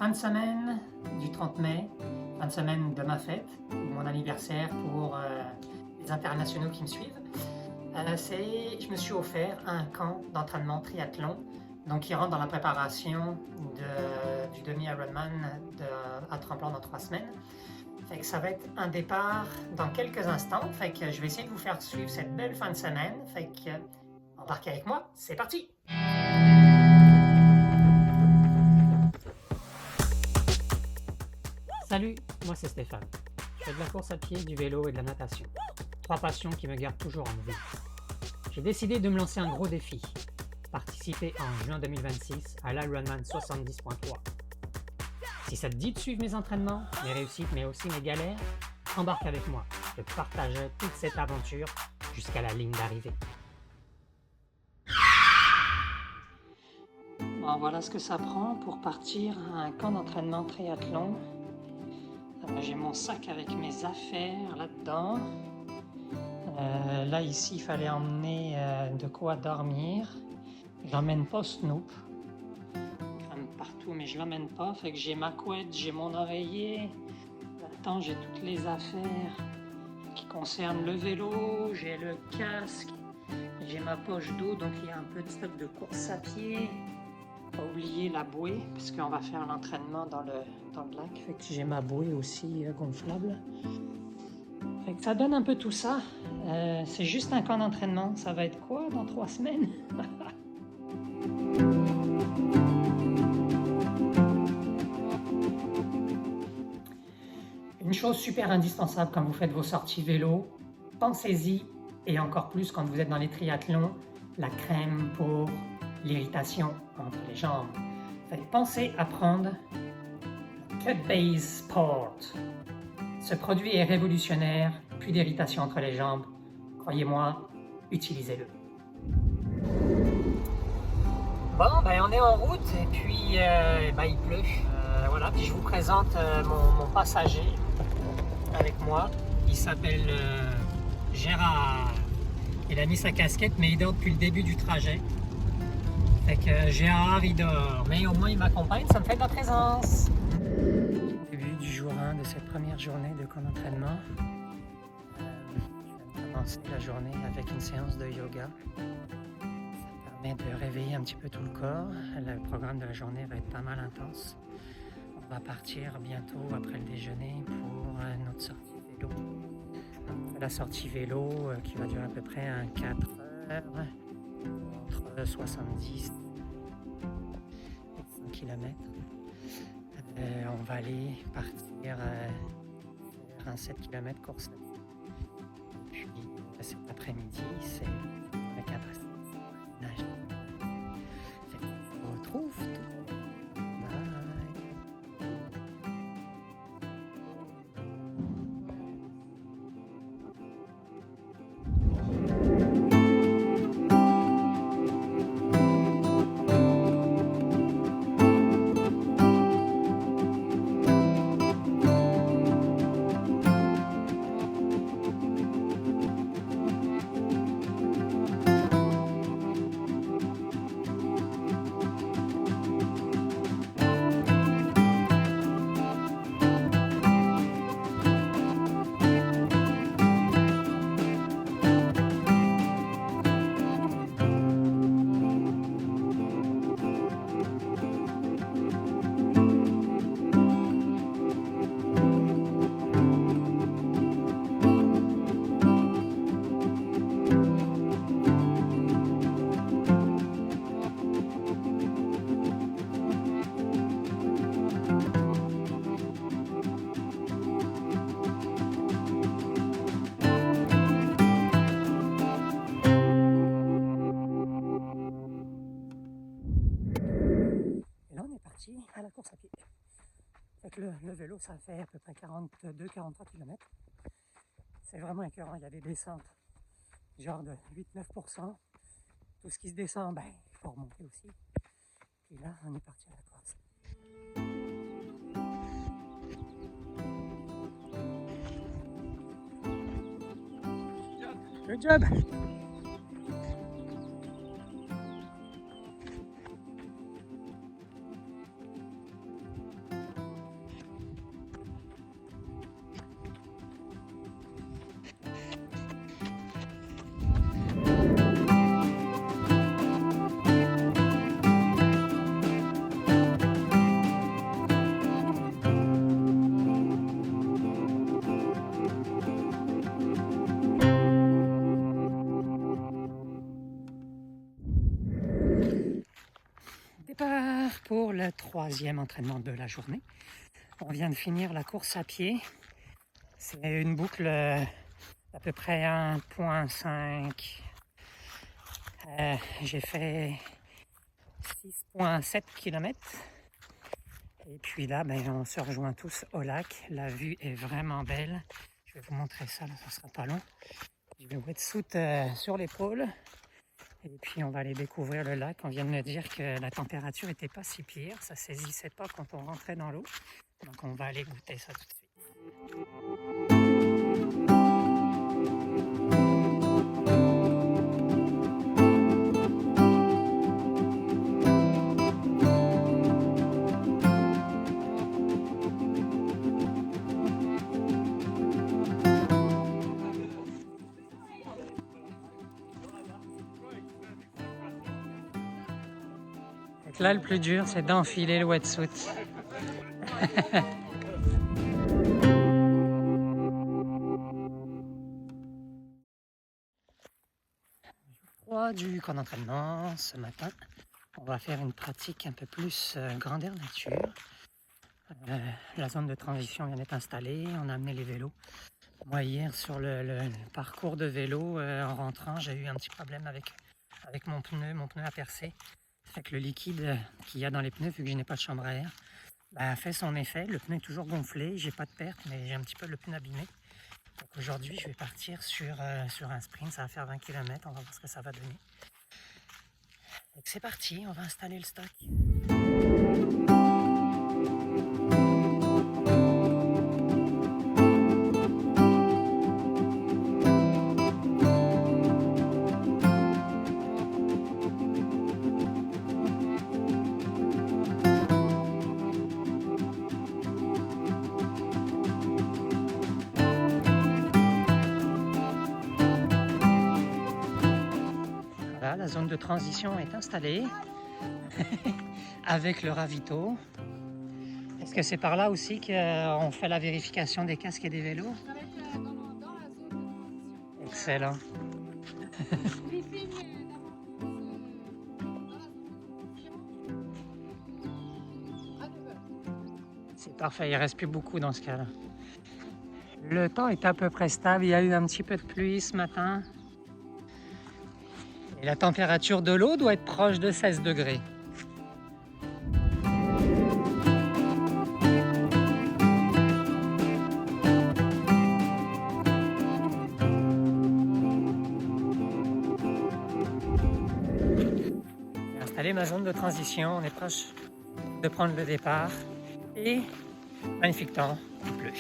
fin de semaine du 30 mai, fin de semaine de ma fête, de mon anniversaire pour les internationaux qui me suivent. Je me suis offert un camp d'entraînement triathlon, donc qui rentre dans la préparation du demi-Ironman à Tremblant dans 3 semaines. Fait que ça va être un départ dans quelques instants. Fait que je vais essayer de vous faire suivre cette belle fin de semaine. Fait que embarquez avec moi, c'est parti! Salut, moi c'est Stéphane. Je fais de la course à pied, du vélo et de la natation. 3 passions qui me gardent toujours en vie. J'ai décidé de me lancer un gros défi. Participer en juin 2026 à l'Ironman 70.3. Si ça te dit de suivre mes entraînements, mes réussites mais aussi mes galères, embarque avec moi. Je partagerai toute cette aventure jusqu'à la ligne d'arrivée. Bon, voilà ce que ça prend pour partir à un camp d'entraînement triathlon. J'ai mon sac avec mes affaires là-dedans. Là ici il fallait emmener de quoi dormir. J'emmène pas Snoop. Crame partout mais je l'emmène pas. Fait que j'ai ma couette, j'ai mon oreiller. Là-dedans j'ai toutes les affaires qui concernent le vélo. J'ai le casque. J'ai ma poche d'eau donc il y a un peu de stock de course à pied. Pas oublier la bouée parce qu'on va faire l'entraînement dans le lac. Fait que j'ai ma bouée aussi gonflable. Fait que ça donne un peu tout ça. C'est juste un camp d'entraînement. Ça va être quoi dans 3 semaines? Une chose super indispensable quand vous faites vos sorties vélo, pensez-y, et encore plus quand vous êtes dans les triathlons, la crème pour l'irritation entre les jambes. Fait que pensez à prendre Cut Base Sport. Ce produit est révolutionnaire, plus d'irritation entre les jambes. Croyez-moi, utilisez-le. Bon, on est en route et puis il pleut. Voilà, puis je vous présente mon passager avec moi. Il s'appelle Gérard. Il a mis sa casquette, mais il dort depuis le début du trajet. Fait que Gérard, il dort. Mais au moins, il m'accompagne, ça me fait de la présence. Début du jour 1 de cette première journée de camp d'entraînement. Je viens de commencer la journée avec une séance de yoga. Ça permet de réveiller un petit peu tout le corps. Le programme de la journée va être pas mal intense. On va partir bientôt après le déjeuner pour notre sortie vélo. La sortie vélo qui va durer à peu près 4 heures, entre 70 et 100 km. On va aller partir faire un 7 km course. Puis cet après-midi, c'est le 4 nage. On retrouve tout. Bye. À la course à pied. Fait que le vélo, ça fait à peu près 42-43 km. C'est vraiment écœurant, il y a des descentes genre de 8-9%. Tout ce qui se descend, il faut remonter aussi. Puis là, on est parti à la course. Good job! Départ pour le 3e entraînement de la journée. On vient de finir la course à pied. C'est une boucle d'à peu près 1,5. J'ai fait 6,7 km. Et puis là, on se rejoint tous au lac. La vue est vraiment belle. Je vais vous montrer ça, là, ça sera pas long. Je vais wetsuit sur l'épaule. Et puis on va aller découvrir le lac. On vient de me dire que la température n'était pas si pire. Ça saisissait pas quand on rentrait dans l'eau. Donc on va aller goûter ça tout de suite. Donc là, le plus dur, c'est d'enfiler le wetsuit. Du camp d'entraînement ce matin. On va faire une pratique un peu plus grandeur nature. La zone de transition vient d'être installée. On a amené les vélos. Moi, hier, sur le parcours de vélo, en rentrant, j'ai eu un petit problème avec mon pneu. Mon pneu a percé. Ça fait que le liquide qu'il y a dans les pneus, vu que je n'ai pas de chambre à air, a fait son effet. Le pneu est toujours gonflé. J'ai pas de perte, mais j'ai un petit peu le pneu abîmé. Donc aujourd'hui, je vais partir sur un sprint. Ça va faire 20 km. On va voir ce que ça va donner. Donc c'est parti, on va installer le stock. Voilà, la zone de transition est installée avec le ravito. Est-ce que c'est par là aussi qu'on fait la vérification des casques et des vélos? Excellent. C'est parfait, il ne reste plus beaucoup dans ce cas-là. Le temps est à peu près stable, il y a eu un petit peu de pluie ce matin. Et la température de l'eau doit être proche de 16 degrés. J'ai installé ma zone de transition, on est proche de prendre le départ. Et magnifique temps, il pleut.